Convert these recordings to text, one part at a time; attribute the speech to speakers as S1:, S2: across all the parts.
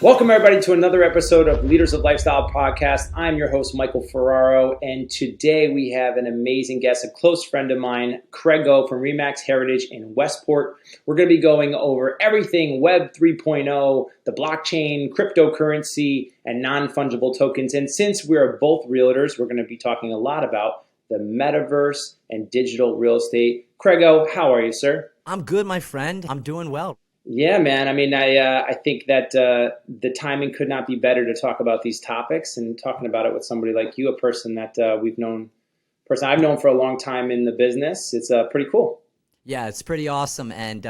S1: Welcome, everybody, to another episode of Leaders of Lifestyle Podcast. I'm your host, Michael Ferraro, and today we have an amazing guest, a close friend of mine, Craigo from Remax Heritage in Westport. We're going to be going over everything Web 3.0, the blockchain, cryptocurrency, and non-fungible tokens. And since we're both realtors, we're going to be talking a lot about the metaverse and digital real estate. Craigo, how are you, sir?
S2: I'm good, my friend. I'm doing well.
S1: Yeah, man. I mean, I think that the timing could not be better to talk about these topics and talking about it with somebody like you, a person that I've known for a long time in the business. It's pretty cool.
S2: Yeah, it's pretty awesome. And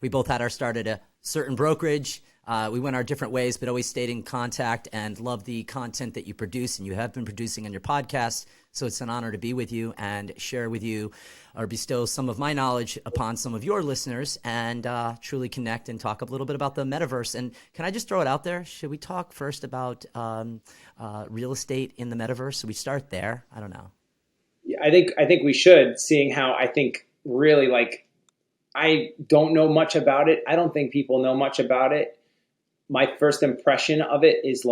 S2: we both had our start at a certain brokerage. We went our different ways, but always stayed in contact and love the content that you produce and you have been producing on your podcast. So it's an honor to be with you and share with you or bestow some of my knowledge upon some of your listeners and truly connect and talk a little bit about the metaverse. And can I just throw it out there? Should we talk first about real estate in the metaverse? Should we start there? I don't know.
S1: Yeah, I think we should, seeing how I think really I don't know much about it. I don't think people know much about it. My first impression of it is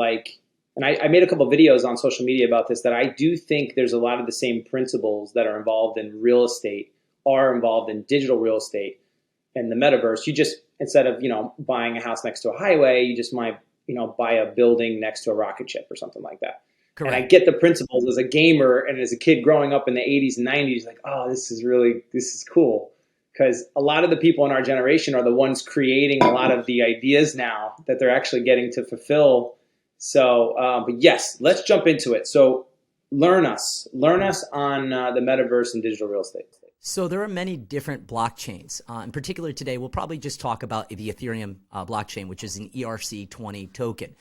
S1: and I made a couple of videos on social media about this, that I do think there's a lot of the same principles that are involved in real estate are involved in digital real estate and the metaverse. You just, instead of, buying a house next to a highway, you just might, buy a building next to a rocket ship or something like that.
S2: Correct.
S1: And I get the principles as a gamer and as a kid growing up in the 80s and 90s, this is cool. Because a lot of the people in our generation are the ones creating a lot of the ideas now that they're actually getting to fulfill. So, but yes, let's jump into it. So learn us on the metaverse and digital real estate.
S2: So there are many different blockchains. In particular today, we'll probably just talk about the Ethereum blockchain, which is an ERC20 token.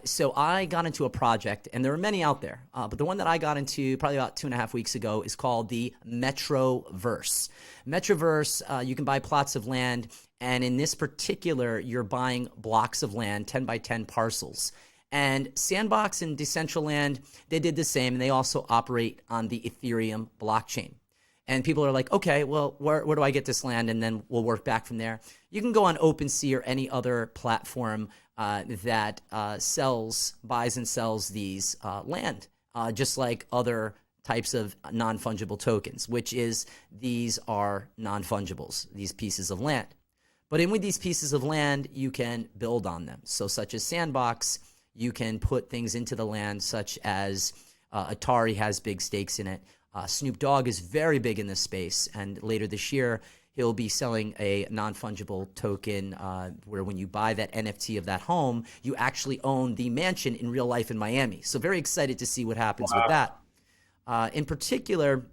S2: So I got into a project, and there are many out there, but the one that I got into probably about 2.5 weeks ago is called the Metaverse. Metaverse, you can buy plots of land, and in this particular, you're buying blocks of land, 10 by 10 parcels. And Sandbox and Decentraland, they did the same, and they also operate on the Ethereum blockchain. And people are like, okay, well, where do I get this land? And then we'll work back from there. You can go on OpenSea or any other platform that buys and sells these land, just like other types of non-fungible tokens, which is these are non-fungibles, these pieces of land. But with these pieces of land, you can build on them. So such as Sandbox, you can put things into the land, such as Atari has big stakes in it. Snoop Dogg is very big in this space, and later this year, he'll be selling a non-fungible token where when you buy that NFT of that home, you actually own the mansion in real life in Miami. So very excited to see what happens with that. In particular,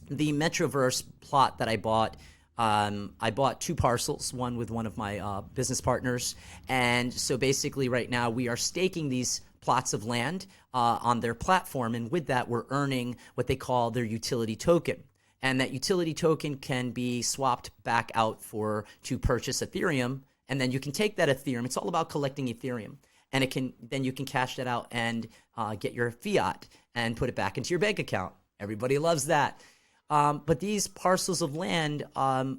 S2: the Metaverse plot that I bought 2 parcels, one with one of my business partners. And so basically right now we are staking these plots of land on their platform. And with that, we're earning what they call their utility token. And that utility token can be swapped back out to purchase Ethereum. And then you can take that Ethereum. It's all about collecting Ethereum. And then you can cash that out and get your fiat and put it back into your bank account. Everybody loves that. But these parcels of land,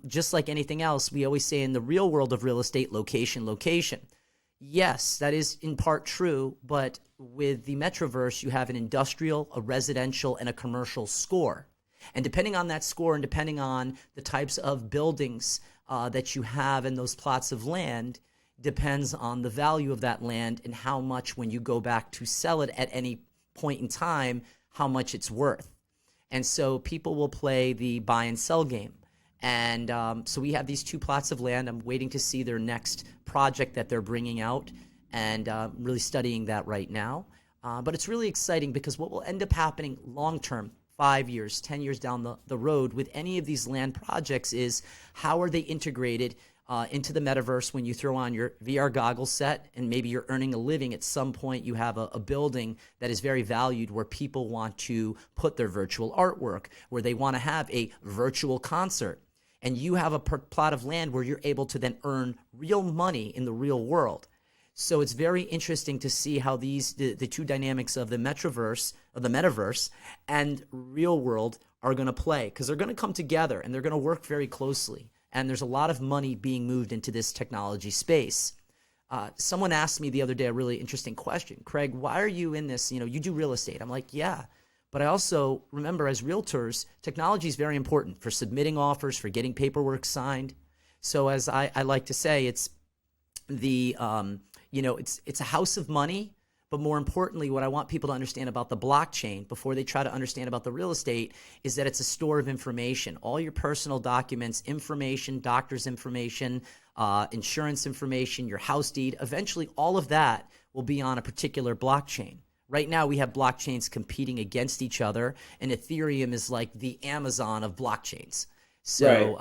S2: just like anything else, we always say in the real world of real estate, location. Yes, that is in part true, but with the Metaverse, you have an industrial, a residential, and a commercial score. And depending on that score and depending on the types of buildings that you have in those plots of land, depends on the value of that land and how much, when you go back to sell it at any point in time, how much it's worth. And so people will play the buy and sell game. And so we have these 2 plots of land. I'm waiting to see their next project that they're bringing out and really studying that right now. But it's really exciting because what will end up happening long term, 5 years, 10 years down the road with any of these land projects is how are they integrated into the metaverse when you throw on your VR goggles set and maybe you're earning a living. At some point you have a building that is very valued where people want to put their virtual artwork, where they want to have a virtual concert. And you have a plot of land where you're able to then earn real money in the real world. So it's very interesting to see how the 2 dynamics of the metaverse and real world are going to play, because they're going to come together and they're going to work very closely. And there's a lot of money being moved into this technology space. Someone asked me the other day a really interesting question. Craig, why are you in this? You do real estate. I'm like, yeah. But I also remember, as realtors, technology is very important for submitting offers, for getting paperwork signed. So as I like to say, it's it's a house of money. But more importantly, what I want people to understand about the blockchain before they try to understand about the real estate is that it's a store of information. All your personal documents, information, doctor's information, insurance information, your house deed, eventually all of that will be on a particular blockchain. Right now, we have blockchains competing against each other, and Ethereum is like the Amazon of blockchains. So,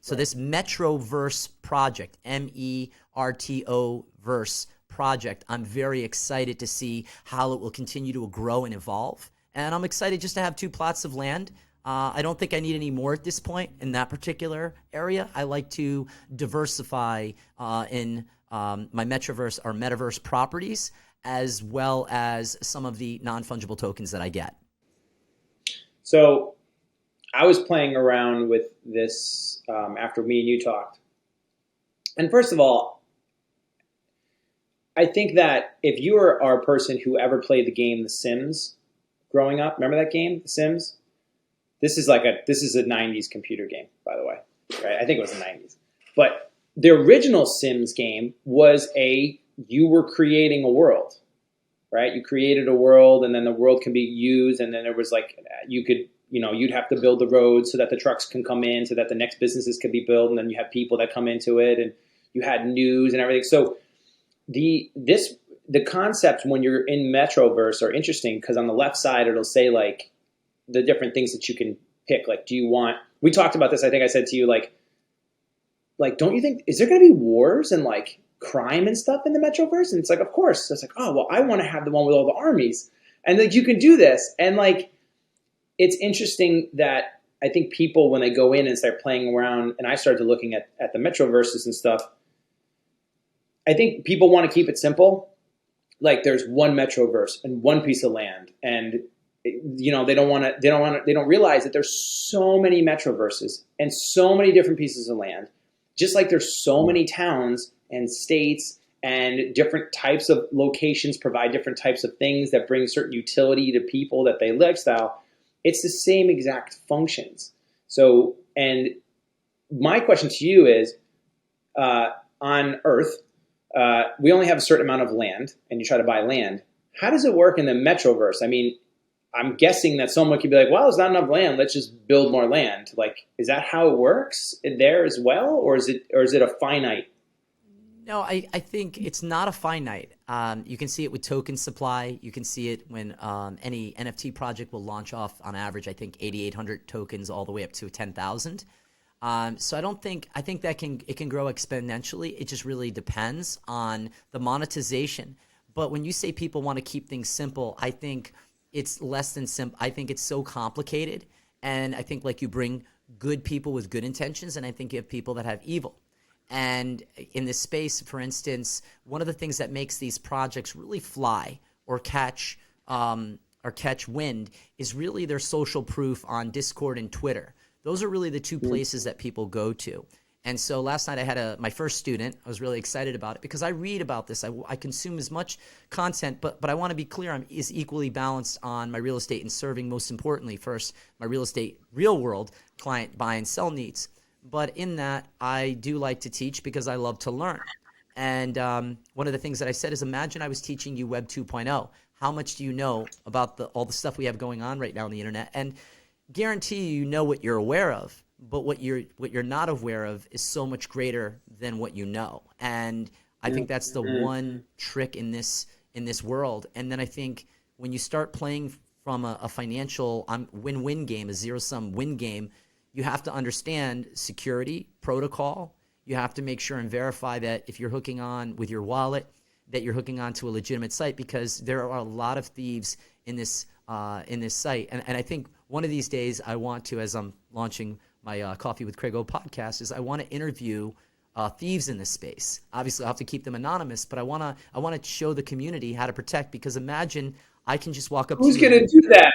S2: so this Metaverse project, MERTO verse project, I'm very excited to see how it will continue to grow and evolve. And I'm excited just to have 2 plots of land. I don't think I need any more at this point in that particular area. I like to diversify in my Metaverse properties, as well as some of the non-fungible tokens that I get.
S1: So I was playing around with this after me and you talked. And first of all, I think that if you are a person who ever played the game The Sims growing up, remember that game, The Sims? This is a 90s computer game, by the way. Right? I think it was the 90s. But the original Sims game was you were creating a world, right? You created a world, and then the world can be used, and then there was you'd have to build the roads so that the trucks can come in, so that the next businesses can be built, and then you have people that come into it, and you had news and everything. So the concepts when you're in Metaverse are interesting because on the left side it'll say like the different things that you can pick. Like, we talked about this. I think I said to you like, don't you think, is there going to be wars and like crime and stuff in the Metaverse? And it's like, of course. So it's like, oh, well, I want to have the one with all the armies, and like you can do this. And like, it's interesting that I think people, when they go in and start playing around, and I started looking at the Metaverses and stuff, I think people want to keep it simple. Like, there's one Metaverse and one piece of land, and they don't realize that there's so many Metaverses and so many different pieces of land. Just like there's so many towns and states and different types of locations provide different types of things that bring certain utility to people that they lifestyle. It's the same exact functions. So, and my question to you is, on Earth, we only have a certain amount of land, and you try to buy land. How does it work in the Metaverse? I mean, I'm guessing that someone could be like, well, there's not enough land. Let's just build more land. Like, is that how it works there as well? Or is it a finite?
S2: No, I think it's not a finite. You can see it with token supply. You can see it when any NFT project will launch off on average, I think 8,800 tokens all the way up to 10,000. So I think that it can grow exponentially. It just really depends on the monetization. But when you say people want to keep things simple, I think it's less than simple. I think it's so complicated. And I think like you bring good people with good intentions, and I think you have people that have evil. And in this space, for instance, one of the things that makes these projects really fly or catch wind is really their social proof on Discord and Twitter. Those are really the 2 places that people go to. And so last night I had my first student. I was really excited about it because I read about this. I consume as much content, but I want to be clear, I'm equally balanced on my real estate and serving, most importantly, first, my real estate, real world client buy and sell needs. But in that, I do like to teach because I love to learn. And one of the things that I said is, imagine I was teaching you Web 2.0. How much do you know about all the stuff we have going on right now on the internet? And guarantee you know what you're aware of, but what you're not aware of is so much greater than what you know. And I think that's the one trick in this world. And then I think when you start playing from a financial win-win game, a zero-sum win game, you have to understand security, protocol. You have to make sure and verify that if you're hooking on with your wallet, that you're hooking on to a legitimate site, because there are a lot of thieves in this site. And I think one of these days I want to, as I'm launching my Coffee with Craigo podcast, is I want to interview thieves in this space. Obviously, I'll have to keep them anonymous, but I want to show the community how to protect, because imagine I can just walk up
S1: Who's
S2: to you.
S1: Who's going to do that?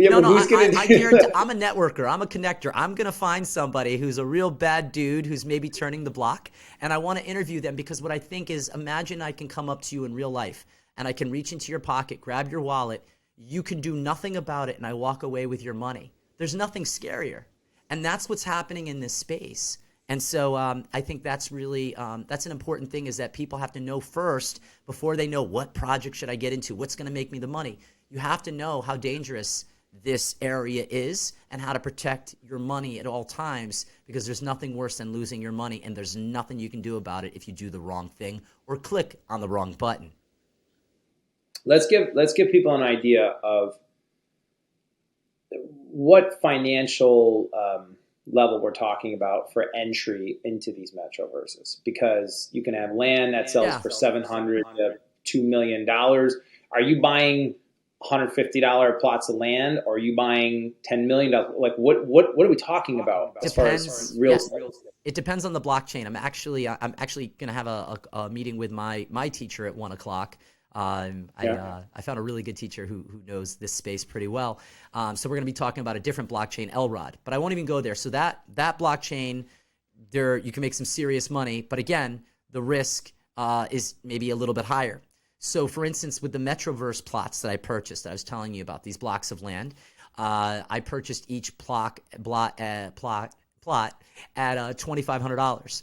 S1: Yeah,
S2: No,
S1: but
S2: no,
S1: who's going
S2: I
S1: to
S2: guarantee. I'm a networker. I'm a connector. I'm going to find somebody who's a real bad dude who's maybe turning the block, and I want to interview them because what I think is, imagine I can come up to you in real life, and I can reach into your pocket, grab your wallet. You can do nothing about it, and I walk away with your money. There's nothing scarier, and that's what's happening in this space. And so I think that's really that's an important thing, is that people have to know first before they know what project should I get into, what's going to make me the money. You have to know how dangerous this area is and how to protect your money at all times, because there's nothing worse than losing your money, and there's nothing you can do about it if you do the wrong thing or click on the wrong button.
S1: let's give people an idea of what financial level we're talking about for entry into these metroverses, because you can have land that sells for $700 to $2 million. Are you buying $150 plots of land, or are you buying $10 million? Like what are we talking about as far as real estate?
S2: It depends on the blockchain. I'm actually going to have a meeting with my teacher at 1:00. I found a really good teacher who knows this space pretty well. So we're going to be talking about a different blockchain, Elrod, but I won't even go there. So that blockchain, there you can make some serious money, but again, the risk is maybe a little bit higher. So for instance, with the Metaverse plots that I purchased, I was telling you about these blocks of land. I purchased each plot at $2,500.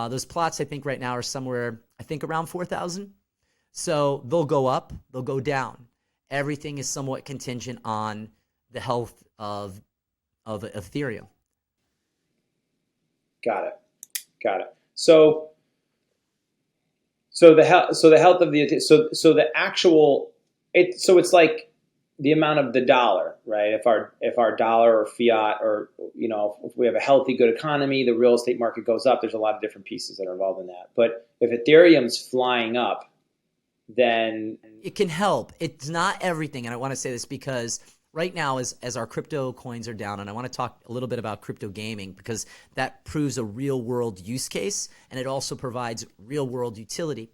S2: Those plots, I think right now are somewhere, I think around 4,000. So they'll go up, they'll go down. Everything is somewhat contingent on the health of Ethereum.
S1: Got it. So the health of the the actual it's like the amount of the dollar, right? If our dollar or fiat, or if we have a healthy, good economy, the real estate market goes up. There's a lot of different pieces that are involved in that. But if Ethereum's flying up, then
S2: it can help. It's not everything, and I want to say this because right now, as our crypto coins are down, and I want to talk a little bit about crypto gaming, because that proves a real world use case, and it also provides real world utility.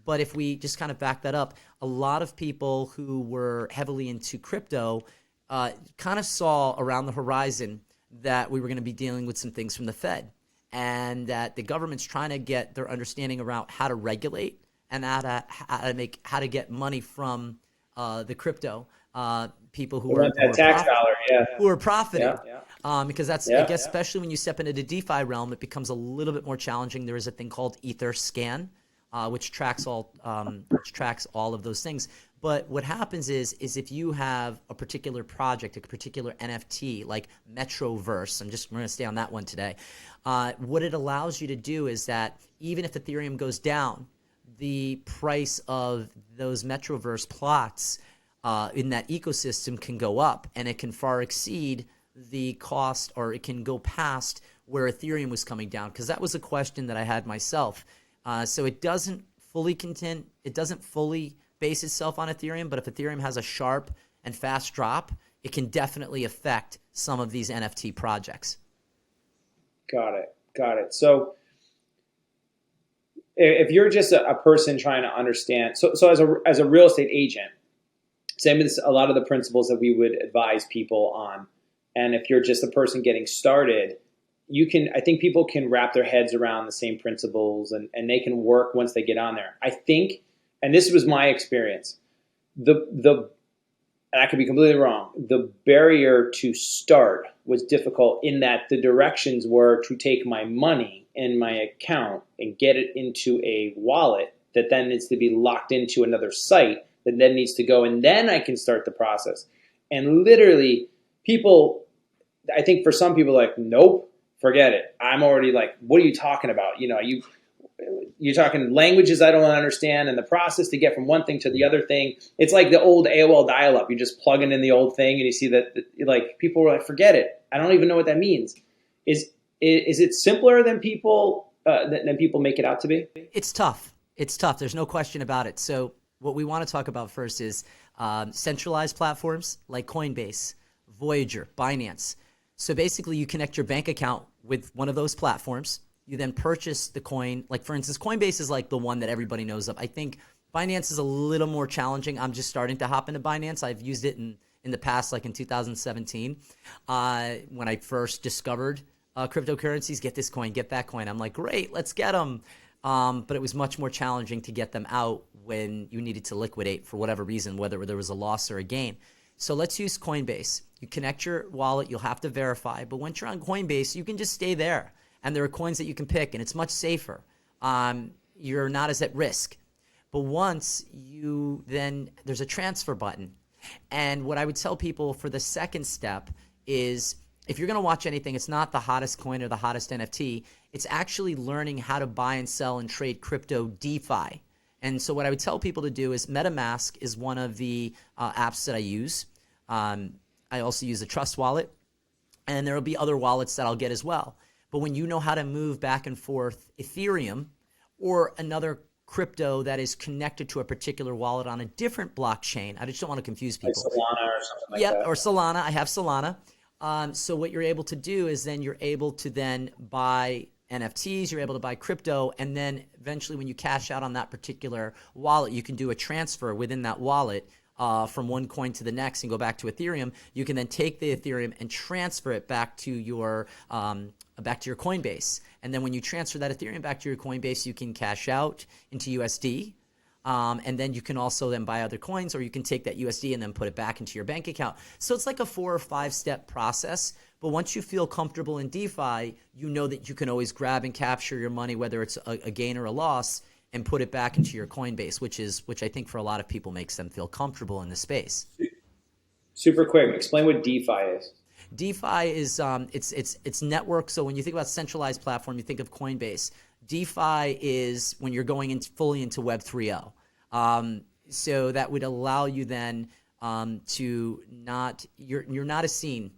S2: But if we just kind of back that up, a lot of people who were heavily into crypto kind of saw around the horizon that we were going to be dealing with some things from the Fed, and that the government's trying to get their understanding around how to regulate and how to get money from the crypto people who are profiting. Because that's, I guess, especially when you step into the DeFi realm, it becomes a little bit more challenging. There is a thing called EtherScan, which tracks all of those things. But what happens is if you have a particular project, a particular NFT like Metaverse, we're going to stay on that one today. What it allows you to do is that even if Ethereum goes down, the price of those Metaverse plots in that ecosystem can go up, and it can far exceed the cost, or it can go past where Ethereum was coming down, because that was a question that I had myself. So it doesn't fully base itself on Ethereum, but if Ethereum has a sharp and fast drop, it can definitely affect some of these NFT projects.
S1: Got it. So if you're just a person trying to understand, so as a real estate agent, same with a lot of the principles that we would advise people on. And if you're just a person getting started, I think people can wrap their heads around the same principles, and they can work once they get on there. I think, and this was my experience, and I could be completely wrong, the barrier to start was difficult in that the directions were to take my money in my account and get it into a wallet that then needs to be locked into another site that then needs to go, and then I can start the process. And literally, people, I think for some people, like, nope, forget it. I'm already like, what are you talking about? You're talking languages I don't understand, and the process to get from one thing to the other thing. It's like the old AOL dial-up. You're just plugging in the old thing, and you see that like people were like, forget it. I don't even know what that means. Is it simpler than people make it out to be?
S2: It's tough. There's no question about it. So what we want to talk about first is centralized platforms like Coinbase, Voyager, Binance. So basically, you connect your bank account with one of those platforms. You then purchase the coin. Like, for instance, Coinbase is like the one that everybody knows of. I think Binance is a little more challenging. I'm just starting to hop into Binance. I've used it in in the past, like in 2017, when I first discovered cryptocurrencies. Get this coin, get that coin. I'm like, great, let's get them. But it was much more challenging to get them out when you needed to liquidate for whatever reason, whether there was a loss or a gain. So let's use Coinbase. You connect your wallet, you'll have to verify. But once you're on Coinbase, you can just stay there. And there are coins that you can pick, and it's much safer. You're not as at risk. But once there's a transfer button. And what I would tell people for the second step is, if you're going to watch anything, it's not the hottest coin or the hottest NFT. It's actually learning how to buy and sell and trade crypto DeFi. And so what I would tell people to do is MetaMask is one of the apps that I use. I also use a Trust wallet, and there will be other wallets that I'll get as well. But when you know how to move back and forth Ethereum or another crypto that is connected to a particular wallet on a different blockchain, I just don't want to confuse people.
S1: Like Solana or something like that.
S2: Yep, or Solana. I have Solana. So what you're able to do is then you're able to then buy NFTs, you're able to buy crypto, and then eventually when you cash out on that particular wallet, you can do a transfer within that wallet from one coin to the next and go back to Ethereum. You can then take the Ethereum and transfer it back to your Coinbase. And then when you transfer that Ethereum back to your Coinbase, you can cash out into USD. And then you can also then buy other coins, or you can take that USD and then put it back into your bank account. So it's like a 4 or 5 step process. But once you feel comfortable in DeFi, you know that you can always grab and capture your money, whether it's a gain or a loss, and put it back into your Coinbase, which I think for a lot of people makes them feel comfortable in the space.
S1: Super quick, explain what DeFi is.
S2: DeFi is it's network. So when you think about centralized platform, you think of Coinbase. DeFi is when you're going fully into Web 3.0. So that would allow you then to you're not as seen.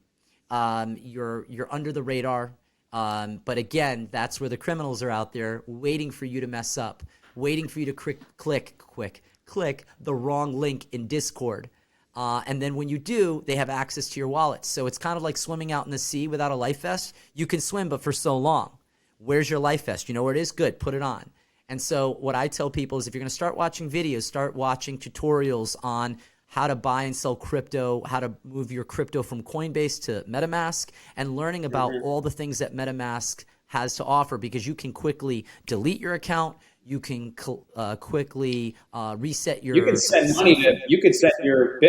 S2: You're under the radar. But again, that's where the criminals are out there waiting for you to mess up, waiting for you to click the wrong link in Discord. And then when you do, they have access to your wallet. So it's kind of like swimming out in the sea without a life vest. You can swim, but for so long. Where's your life vest? You know where it is? Good. Put it on. And so what I tell people is, if you're going to start watching videos, start watching tutorials on how to buy and sell crypto, how to move your crypto from Coinbase to MetaMask, and learning about all the things that MetaMask has to offer, because you can quickly delete your account. You can quickly reset your.
S1: You can send money to. You could send your.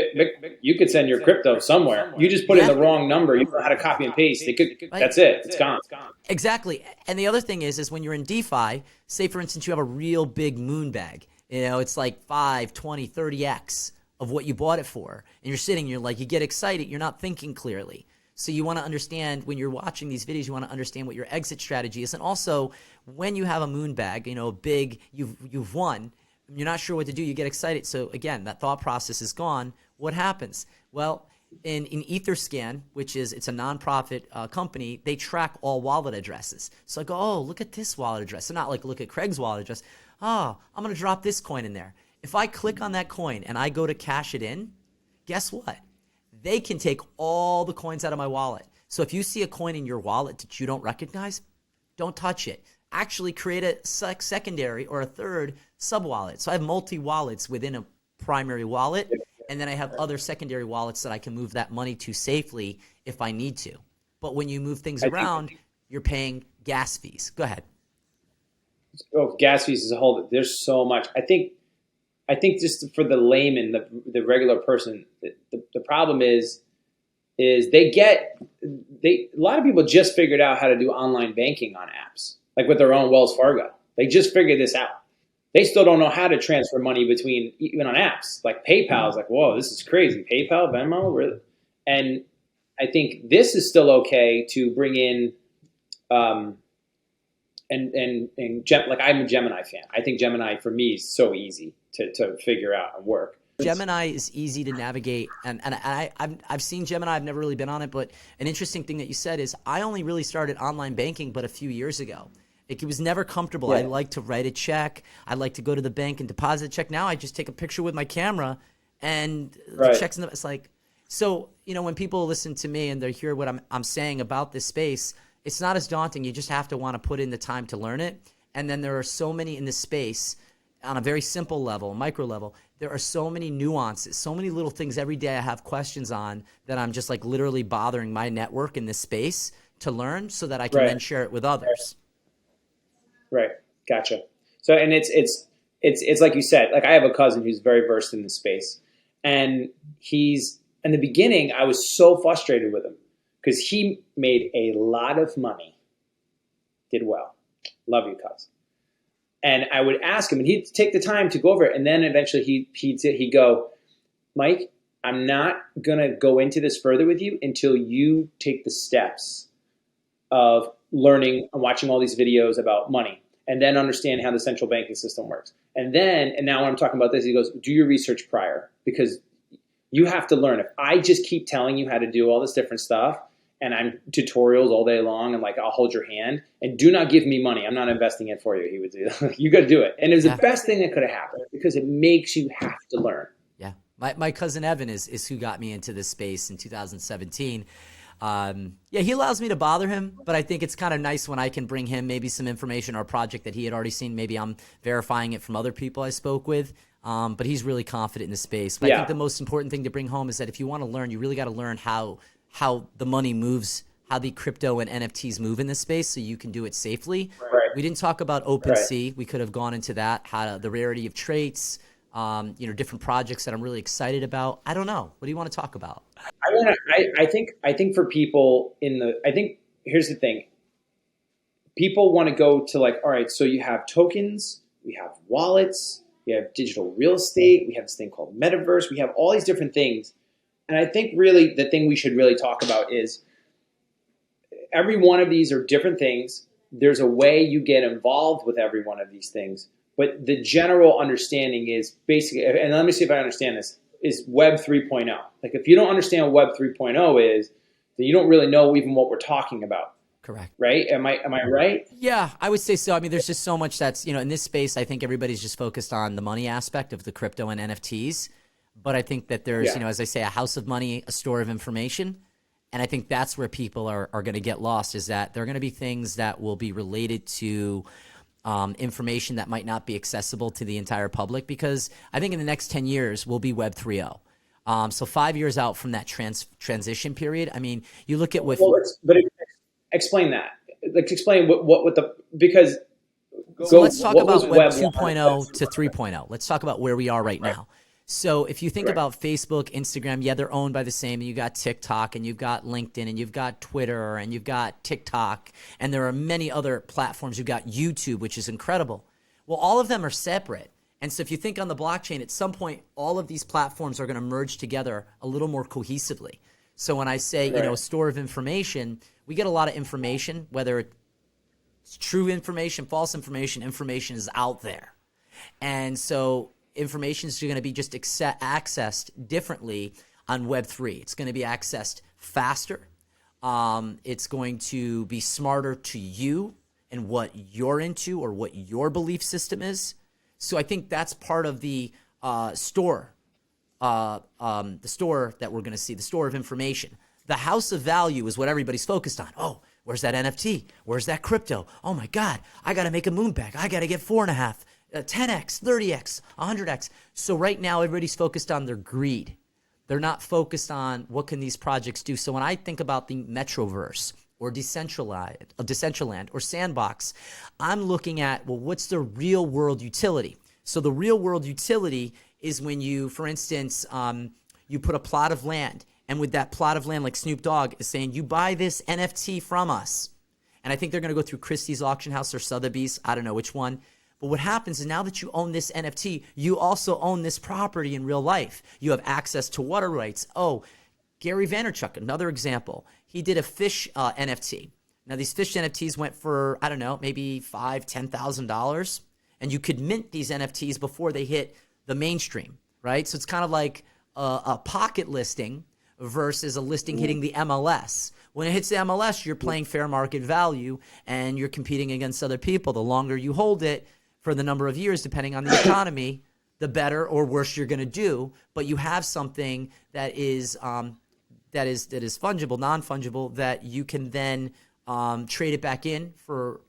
S1: You could send your crypto somewhere. You just put in the wrong number. You know how to copy and paste. They could. Right. That's it. It's gone.
S2: Exactly. And the other thing is when you're in DeFi, say for instance you have a real big moon bag. You know, it's like 5, 20, 30x of what you bought it for, and you're sitting. You're like, you get excited. You're not thinking clearly. So you want to understand, when you're watching these videos, you want to understand what your exit strategy is. And also, when you have a moon bag, you know, big, you've won, you're not sure what to do, you get excited. So again, that thought process is gone. What happens? Well, in Etherscan, it's a nonprofit company, they track all wallet addresses. So I go, oh, look at this wallet address. So not like look at Craig's wallet address. Oh, I'm going to drop this coin in there. If I click on that coin and I go to cash it in, guess what? They can take all the coins out of my wallet. So if you see a coin in your wallet that you don't recognize, don't touch it. Actually create a secondary or a third sub-wallet. So I have multi-wallets within a primary wallet, and then I have other secondary wallets that I can move that money to safely if I need to. But when you move things around, you're paying gas fees. Go ahead.
S1: Oh, gas fees is a whole. There's so much. I think just for the layman, the regular person, the problem is a lot of people just figured out how to do online banking on apps, like with their own Wells Fargo. They just figured this out. They still don't know how to transfer money between, even on apps. Like PayPal is like, whoa, this is crazy. PayPal, Venmo, really? And I think this is still okay to bring in, like I'm a Gemini fan. I think Gemini for me is so easy to figure out and work.
S2: Gemini is easy to navigate, and I've seen Gemini. I've never really been on it, but an interesting thing that you said is I only really started online banking but a few years ago. It was never comfortable. Yeah. I like to write a check. I like to go to the bank and deposit a check. Now I just take a picture with my camera, and the checks. It's like, so you know, when people listen to me and they hear what I'm saying about this space, it's not as daunting. You just have to want to put in the time to learn it. And then there are so many in this space on a very simple level, micro level. there are so many nuances, so many little things every day I have questions on that I'm just like literally bothering my network in this space to learn so that I can then share it with others.
S1: Right. Gotcha. So, and it's like you said, like I have a cousin who's very versed in this space, and in the beginning, I was so frustrated with him because he made a lot of money, did well. Love you, cuz. And I would ask him, and he'd take the time to go over it. And then eventually he'd go, Mike, I'm not going to go into this further with you until you take the steps of learning and watching all these videos about money and then understand how the central banking system works. And now when I'm talking about this, he goes, do your research prior, because you have to learn. If I just keep telling you how to do all this different stuff, and I'm tutorials all day long, and like I'll hold your hand, and do not give me money. I'm not investing it for you. He would do that. You got to do it. And it was the best thing that could have happened because it makes you have to learn.
S2: Yeah. My cousin Evan is who got me into this space in 2017. He allows me to bother him, but I think it's kind of nice when I can bring him maybe some information or a project that he had already seen. Maybe I'm verifying it from other people I spoke with. But he's really confident in the space. But I think the most important thing to bring home is that if you want to learn, you really got to learn how the money moves, how the crypto and NFTs move in this space so you can do it safely.
S1: Right.
S2: We didn't talk about OpenSea. Right. We could have gone into that, how the rarity of traits, different projects that I'm really excited about. I don't know. What do you want to talk about?
S1: I think for people here's the thing. People want to go to like, all right, so you have tokens, we have wallets, we have digital real estate, we have this thing called Metaverse, we have all these different things. And I think really the thing we should really talk about is every one of these are different things. There's a way you get involved with every one of these things. But the general understanding is basically, and let me see if I understand this, is Web 3.0. Like if you don't understand what Web 3.0 is, then you don't really know even what we're talking about.
S2: Correct.
S1: Right? Am I right?
S2: Yeah, I would say so. I mean, there's just so much that's, in this space, I think everybody's just focused on the money aspect of the crypto and NFTs. But I think that there's, as I say, a house of money, a store of information. And I think that's where people are going to get lost, is that there are going to be things that will be related to information that might not be accessible to the entire public, because I think in the next 10 years we'll be Web 3.0. So 5 years out from that transition period, I mean, you look at
S1: explain that. Like explain what the, because
S2: so let's talk about Web 2.0 to 3.0. Let's talk about where we are right now. So if you think about Facebook, Instagram, they're owned by the same. And you got TikTok, and you've got LinkedIn, and you've got Twitter, and you've got TikTok, and there are many other platforms. You've got YouTube, which is incredible. Well, all of them are separate. And so if you think on the blockchain, at some point, all of these platforms are going to merge together a little more cohesively. So when I say, a store of information, we get a lot of information, whether it's true information, false information is out there. And so information is going to be just accessed differently on Web3. It's going to be accessed faster. It's going to be smarter to you and what you're into or what your belief system is. So I think that's part of the store that we're going to see, the store of information. The house of value is what everybody's focused on. Oh, where's that NFT? Where's that crypto? Oh my God, I got to make a moon bag. I got to get 4.5. 10x, 30x, 100x. So right now, everybody's focused on their greed. They're not focused on what can these projects do. So when I think about the Metaverse or Decentraland or Sandbox, I'm looking at, well, what's the real world utility? So the real world utility is when you, for instance, you put a plot of land, and with that plot of land, like Snoop Dogg is saying, you buy this NFT from us. And I think they're going to go through Christie's auction house or Sotheby's. I don't know which one. But what happens is now that you own this NFT, you also own this property in real life. You have access to water rights. Oh, Gary Vaynerchuk, another example. He did a fish NFT. Now, these fish NFTs went for, I don't know, maybe $5,000, $10,000. And you could mint these NFTs before they hit the mainstream, right? So it's kind of like a pocket listing versus a listing hitting the MLS. When it hits the MLS, you're playing fair market value and you're competing against other people. The longer you hold it, for the number of years, depending on the economy, the better or worse you're going to do. But you have something that is fungible, non-fungible, that you can then trade it back in for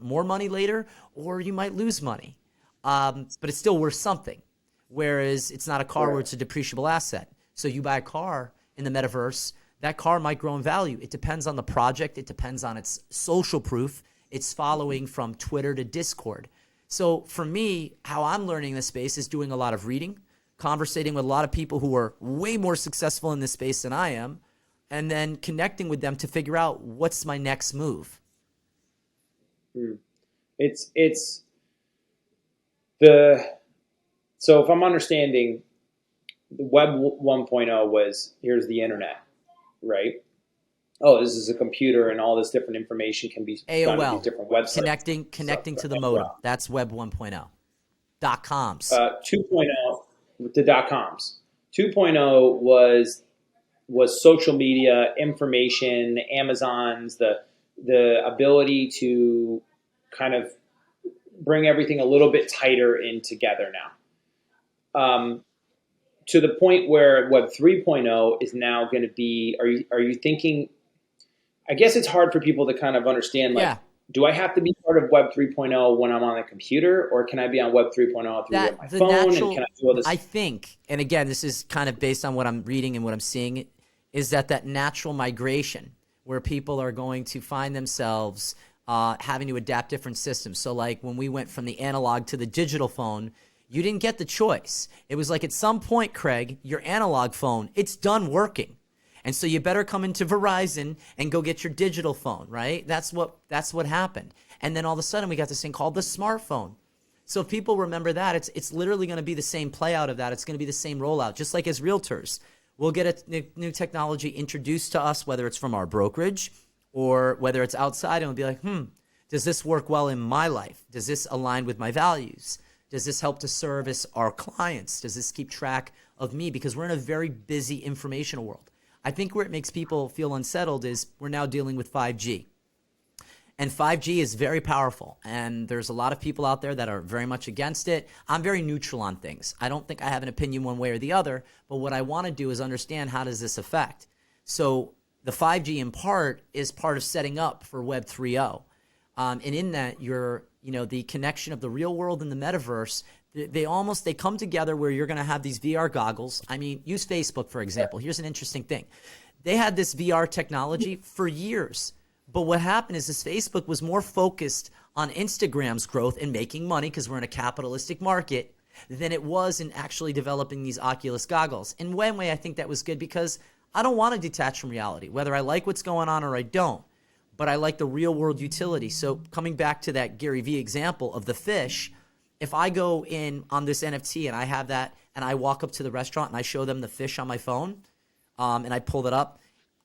S2: more money later, or you might lose money. But it's still worth something. Whereas it's not a car where it's a depreciable asset. So you buy a car in the metaverse, that car might grow in value. It depends on the project. It depends on its social proof. It's following from Twitter to Discord. So for me, how I'm learning this space is doing a lot of reading, conversating with a lot of people who are way more successful in this space than I am, and then connecting with them to figure out what's my next move.
S1: It's the so if I'm understanding, the Web 1.0 was here's the internet, right? Oh, this is a computer, and all this different information can be done at these
S2: AOL,
S1: different websites.
S2: connecting to the modem. That's Web 1.0. .coms.
S1: 2.0 with the .coms. 2.0 was social media, information, Amazon's, the ability to kind of bring everything a little bit tighter in together now. To the point where Web 3.0 is now going to be, are you thinking, I guess it's hard for people to kind of understand, like,
S2: Yeah.
S1: do I have to be part of Web 3.0 when I'm on a computer, or can I be on Web 3.0 through my phone? And can I do all this?
S2: I think, and again, this is kind of based on what I'm reading and what I'm seeing, is that natural migration where people are going to find themselves having to adapt different systems. So like when we went from the analog to the digital phone, you didn't get the choice. It was like at some point, Craig, your analog phone, it's done working. And so you better come into Verizon and go get your digital phone, right? That's what happened. And then all of a sudden we got this thing called the smartphone. So if people remember that, it's literally going to be the same play out of that. It's going to be the same rollout. Just like as realtors, we'll get a new technology introduced to us, whether it's from our brokerage or whether it's outside, and we'll be like, does this work well in my life? Does this align with my values? Does this help to service our clients? Does this keep track of me? Because we're in a very busy informational world. I think where it makes people feel unsettled is we're now dealing with 5G. And 5G is very powerful. And there's a lot of people out there that are very much against it. I'm very neutral on things. I don't think I have an opinion one way or the other. But what I want to do is understand, how does this affect? So the 5G in part is part of setting up for Web 3.0. And in that, the connection of the real world and the metaverse, they come together where you're going to have these VR goggles. I mean, use Facebook, for example. Here's an interesting thing. They had this VR technology for years. But what happened is this Facebook was more focused on Instagram's growth and making money, because we're in a capitalistic market, than it was in actually developing these Oculus goggles. In one way, I think that was good, because I don't want to detach from reality, whether I like what's going on or I don't. But I like the real world utility. So coming back to that Gary Vee example of the fish, if I go in on this NFT and I have that, and I walk up to the restaurant and I show them the fish on my phone, and I pull it up,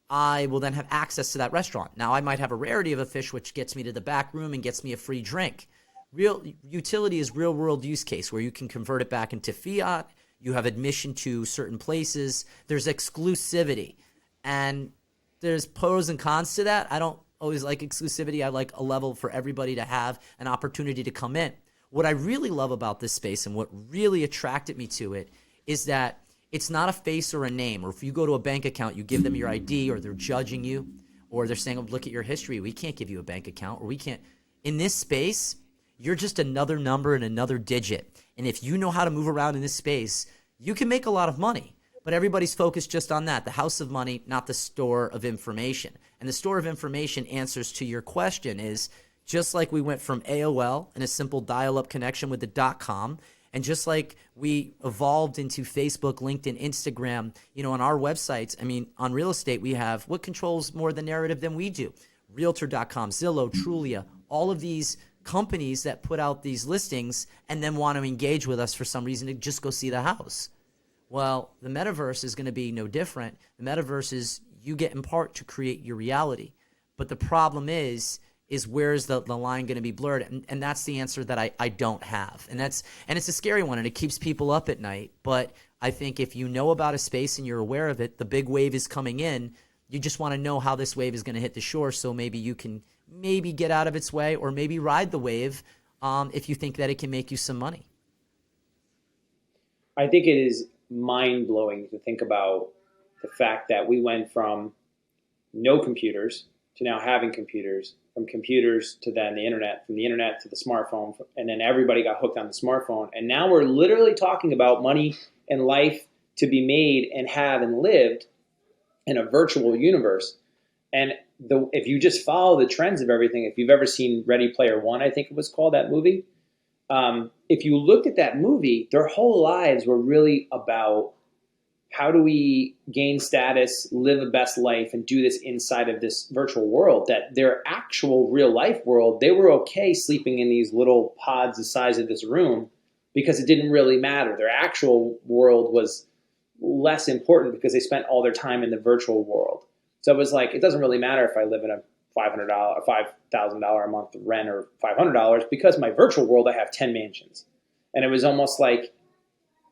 S2: I will then have access to that restaurant. Now, I might have a rarity of a fish, which gets me to the back room and gets me a free drink. Real utility is real world use case, where you can convert it back into fiat. You have admission to certain places. There's exclusivity. And there's pros and cons to that. I don't always like exclusivity. I like a level for everybody to have an opportunity to come in. What I really love about this space, and what really attracted me to it, is that it's not a face or a name. Or if you go to a bank account, you give them your ID, or they're judging you, or they're saying, oh, look at your history. We can't give you a bank account, or we can't. In this space, you're just another number and another digit. And if you know how to move around in this space, you can make a lot of money. But everybody's focused just on that, the house of money, not the store of information. And the store of information answers to your question is, just like we went from AOL and a simple dial-up connection with the .com, and just like we evolved into Facebook, LinkedIn, Instagram, on our websites, I mean, on real estate, we have what controls more the narrative than we do? Realtor.com, Zillow, Trulia, all of these companies that put out these listings and then want to engage with us for some reason to just go see the house. Well, the metaverse is going to be no different. The metaverse is you get in part to create your reality. But the problem is where is the line going to be blurred? And that's the answer that I don't have. And it's a scary one, and it keeps people up at night. But I think if you know about a space and you're aware of it, the big wave is coming in. You just want to know how this wave is going to hit the shore, so maybe you can get out of its way, or maybe ride the wave if you think that it can make you some money.
S1: I think it is mind-blowing to think about the fact that we went from no computers to now having computers, from computers to then the internet, from the internet to the smartphone, and then everybody got hooked on the smartphone. And now we're literally talking about money and life to be made and have and lived in a virtual universe. And if you just follow the trends of everything, if you've ever seen Ready Player One, I think it was called, that movie, if you looked at that movie, their whole lives were really about how do we gain status, live a best life, and do this inside of this virtual world. That their actual real life world, they were okay sleeping in these little pods the size of this room because it didn't really matter. Their actual world was less important because they spent all their time in the virtual world. So it was like, it doesn't really matter if I live in a $500, $5,000 a month rent or $500 because my virtual world, I have 10 mansions. And it was almost like,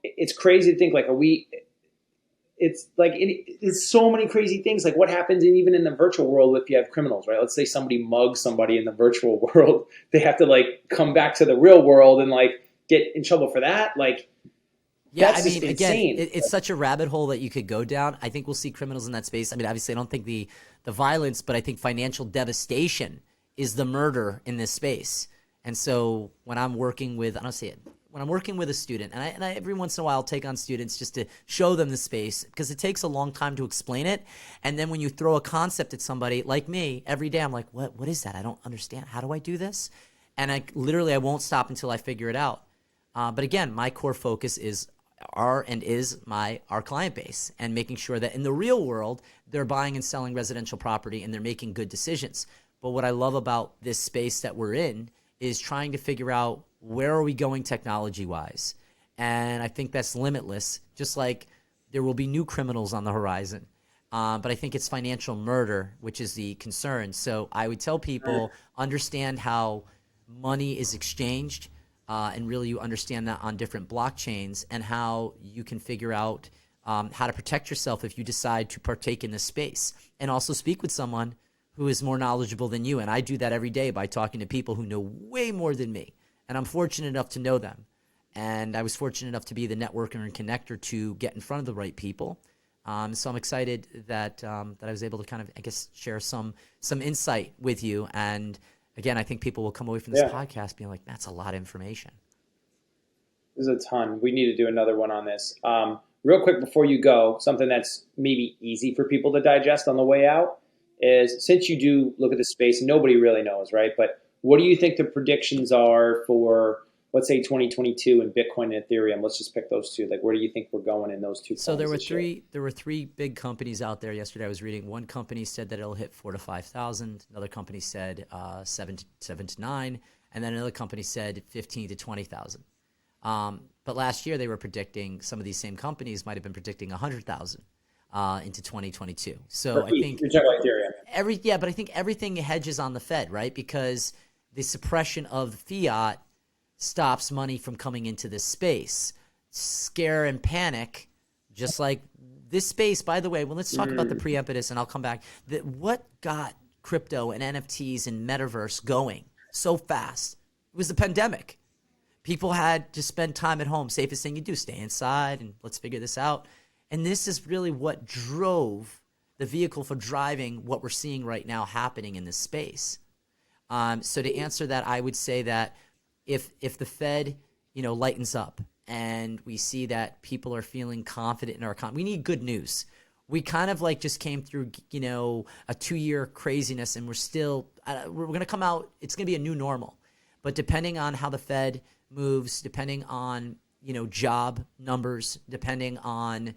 S1: it's crazy to think like, it's so many crazy things. Like what happens even in the virtual world if you have criminals, right? Let's say somebody mugs somebody in the virtual world. They have to like come back to the real world and like get in trouble for that. Like,
S2: yeah,
S1: that's
S2: again,
S1: insane.
S2: It's such a rabbit hole that you could go down. I think we'll see criminals in that space. I mean, obviously, I don't think the violence, but I think financial devastation is the murder in this space. And so when I'm working with, I don't say it, when I'm working with a student, and I every once in a while take on students just to show them the space because it takes a long time to explain it. And then when you throw a concept at somebody like me every day, I'm like, what is that? I don't understand. How do I do this? And I won't stop until I figure it out. But again, my core focus is our client base and making sure that in the real world, they're buying and selling residential property and they're making good decisions. But what I love about this space that we're in is trying to figure out where are we going technology-wise. And I think that's limitless, just like there will be new criminals on the horizon. But I think it's financial murder, which is the concern. So I would tell people, understand how money is exchanged, and really you understand that on different blockchains and how you can figure out how to protect yourself if you decide to partake in this space. And also speak with someone who is more knowledgeable than you. And I do that every day by talking to people who know way more than me. And I'm fortunate enough to know them. And I was fortunate enough to be the networker and connector to get in front of the right people. So I'm excited that I was able to kind of, I guess, share some insight with you. And again, I think people will come away from this podcast being like, that's a lot of information.
S1: There's a ton. We need to do another one on this. Real quick before you go, something that's maybe easy for people to digest on the way out is, since you do look at the space, nobody really knows, right? But what do you think the predictions are for, let's say, 2022 in Bitcoin and Ethereum? Let's just pick those two. Like, where do you think we're going in those two?
S2: So there were three big companies out there yesterday. I was reading. One company said that it'll hit 4,000 to 5,000. Another company said 7 to 9, and then another company said 15 to 20,000. But last year they were predicting, some of these same companies might have been predicting 100,000 into 2022. So I think
S1: you're talking about Ethereum.
S2: but I think everything hedges on the Fed, right? Because the suppression of fiat stops money from coming into this space. Scare and panic, just like this space, by the way, well, let's talk about the pre-impetus and I'll come back. What got crypto and NFTs and Metaverse going so fast? It was the pandemic. People had to spend time at home. Safest thing you do, stay inside and let's figure this out. And this is really what drove the vehicle for driving what we're seeing right now happening in this space. So to answer that, I would say that if the Fed, lightens up and we see that people are feeling confident in our economy, we need good news. We kind of like just came through, a 2-year craziness, and we're still, we're going to come out. It's going to be a new normal. But depending on how the Fed moves, depending on, job numbers, depending on,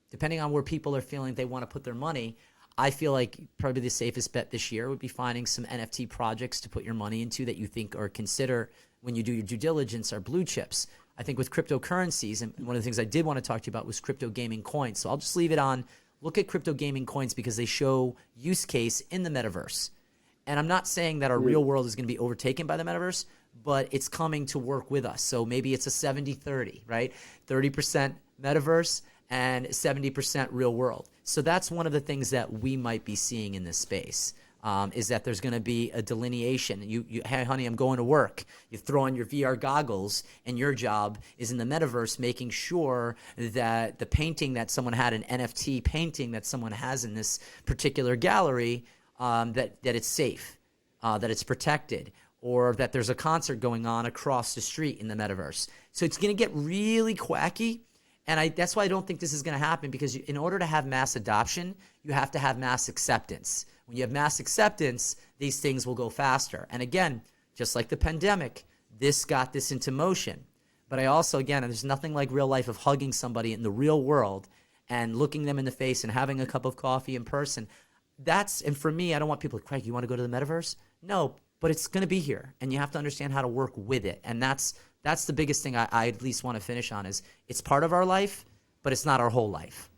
S2: depending on where people are feeling they want to put their money, I feel like probably the safest bet this year would be finding some NFT projects to put your money into that you think or consider when you do your due diligence are blue chips. I think with cryptocurrencies, and one of the things I did want to talk to you about was crypto gaming coins. So I'll just leave it on. Look at crypto gaming coins because they show use case in the metaverse. And I'm not saying that our real world is going to be overtaken by the metaverse, but it's coming to work with us. So maybe it's a 70-30, right? 30% metaverse and 70% real world. So that's one of the things that we might be seeing in this space, is that there's going to be a delineation. Hey, honey, I'm going to work. You throw on your VR goggles, and your job is in the metaverse making sure that the painting that someone had, an NFT painting that someone has in this particular gallery, that it's safe, that it's protected, or that there's a concert going on across the street in the metaverse. So it's going to get really quacky. And that's why I don't think this is going to happen, because in order to have mass adoption, you have to have mass acceptance. When you have mass acceptance, these things will go faster. And again, just like the pandemic, this got this into motion. But I also, again, there's nothing like real life of hugging somebody in the real world and looking them in the face and having a cup of coffee in person. And for me, I don't want people to, Craig, you want to go to the metaverse? No, but it's going to be here, and you have to understand how to work with it. And that's the biggest thing I at least want to finish on, is it's part of our life, but it's not our whole life.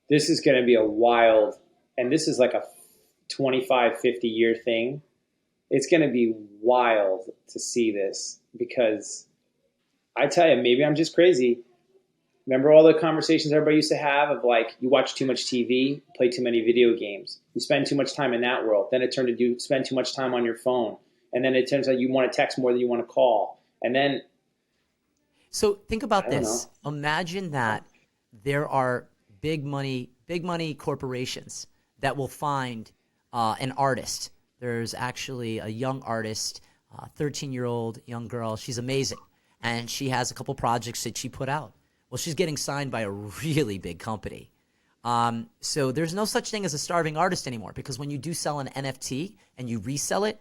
S1: This is going to be a wild, and this is like a 25, 50-year thing. It's going to be wild to see this, because I tell you, maybe I'm just crazy. Remember all the conversations everybody used to have of like, you watch too much TV, play too many video games, you spend too much time in that world. Then it turned to you spend too much time on your phone. And then it turns out you want to text more than you want to call. And then.
S2: So think about this. Imagine that there are big money corporations that will find an artist. There's actually a young artist, 13-year-old young girl. She's amazing. And she has a couple projects that she put out. Well, she's getting signed by a really big company. So there's no such thing as a starving artist anymore, because when you do sell an NFT and you resell it,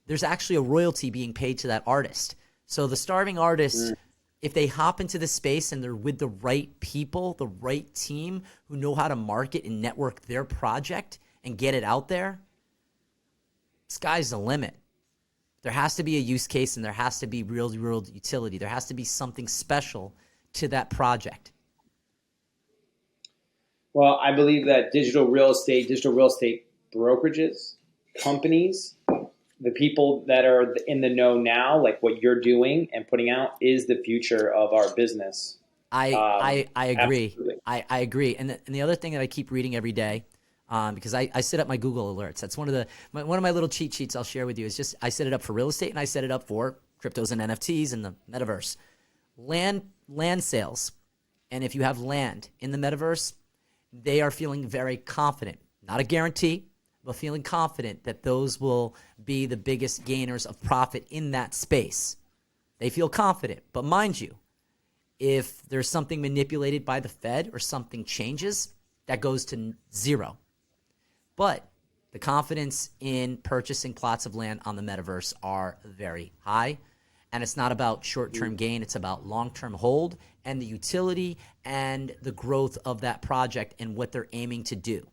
S2: there's actually a royalty being paid to that artist. So the starving artist, if they hop into the space and they're with the right people, the right team who know how to market and network their project and get it out there, sky's the limit. There has to be a use case, and there has to be real world utility. There has to be something special to that project.
S1: Well, I believe that digital real estate brokerages, companies, the people that are in the know now, like what you're doing and putting out, is the future of our business.
S2: I agree.
S1: Absolutely.
S2: I agree. And the other thing that I keep reading every day, because I set up my Google alerts. That's one of my little cheat sheets I'll share with you. Is just I set it up for real estate, and I set it up for cryptos and NFTs and the metaverse. Land sales. And if you have land in the metaverse, they are feeling very confident. Not a guarantee, but feeling confident that those will be the biggest gainers of profit in that space. They feel confident. But mind you, if there's something manipulated by the Fed or something changes, that goes to zero. But the confidence in purchasing plots of land on the metaverse are very high. And it's not about short-term gain. It's about long-term hold and the utility and the growth of that project and what they're aiming to do.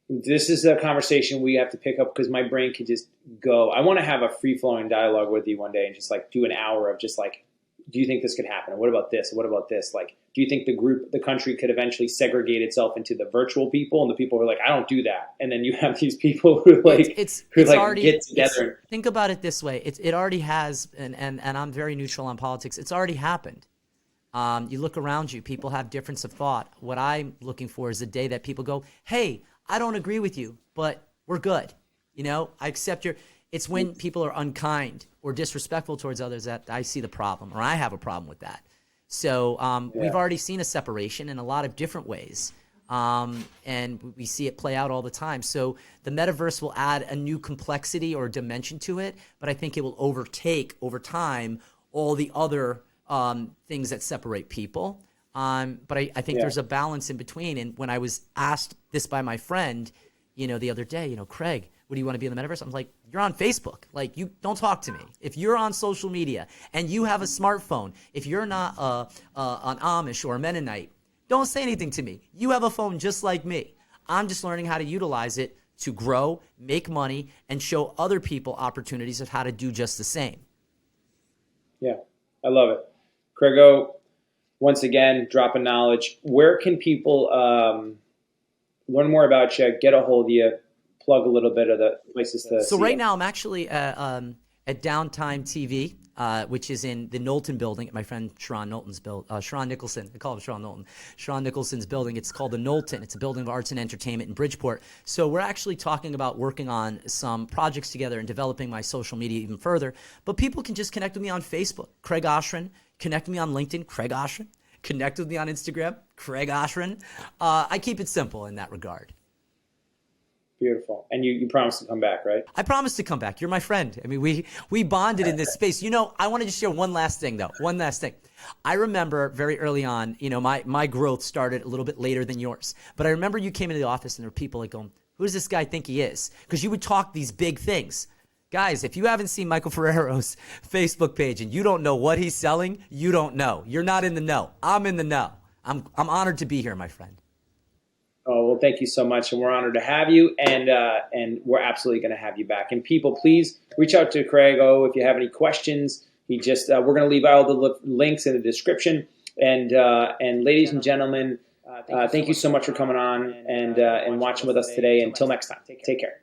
S1: This is a conversation we have to pick up, because my brain could just go. I want to have a free-flowing dialogue with you one day and just like do an hour of just like, do you think this could happen? What about this? What about this? Like, do you think the country could eventually segregate itself into the virtual people and the people who are like, I don't do that? And then you have these people who already get together.
S2: Think about it this way. It already has, and I'm very neutral on politics. It's already happened. You look around you, people have difference of thought. What I'm looking for is the day that people go, hey, I don't agree with you, but we're good. I accept it's when people are unkind or disrespectful towards others that I see the problem, or I have a problem with that. So we've already seen a separation in a lot of different ways, and we see it play out all the time. So the metaverse will add a new complexity or dimension to it, but I think it will overtake over time all the other things that separate people. But I think there's a balance in between. And when I was asked this by my friend, the other day, Craig, what do you want to be in the metaverse? I'm like, you're on Facebook. Like, you don't talk to me. If you're on social media and you have a smartphone, if you're not an Amish or a Mennonite, don't say anything to me. You have a phone just like me. I'm just learning how to utilize it to grow, make money, and show other people opportunities of how to do just the same.
S1: Yeah, I love it. Craigo, once again, dropping knowledge. Where can people learn more about you, get a hold of you, plug a little bit of the places to
S2: So
S1: see
S2: right
S1: it?
S2: now I'm actually at Downtime TV, which is in the Knowlton building, my friend Sharon Nicholson. I call him Sharon Knowlton. Sharon Nicholson's building. It's called the Knowlton. It's a building of arts and entertainment in Bridgeport. So we're actually talking about working on some projects together and developing my social media even further. But people can just connect with me on Facebook, Craig Oshrin. Connect with me on LinkedIn, Craig Oshrin. Connect with me on Instagram, Craig Oshrin. I keep it simple in that regard.
S1: Beautiful. And you promised to come back, right?
S2: I promise to come back. You're my friend. I mean, we bonded in this space. You know, I want to just share one last thing, though. One last thing. I remember very early on, you know, my growth started a little bit later than yours. But I remember you came into the office and there were people like going, who does this guy think he is? Because you would talk these big things. Guys, if you haven't seen Michael Ferrero's Facebook page and you don't know what he's selling, you don't know. You're not in the know. I'm in the know. I'm honored to be here, my friend.
S1: Oh, well, thank you so much. And we're honored to have you. And we're absolutely going to have you back. And people, please reach out to Craigo if you have any questions. We're going to leave all the links in the description. And ladies and gentlemen, thank you so much for coming on and watching with us today. Until next time, take care.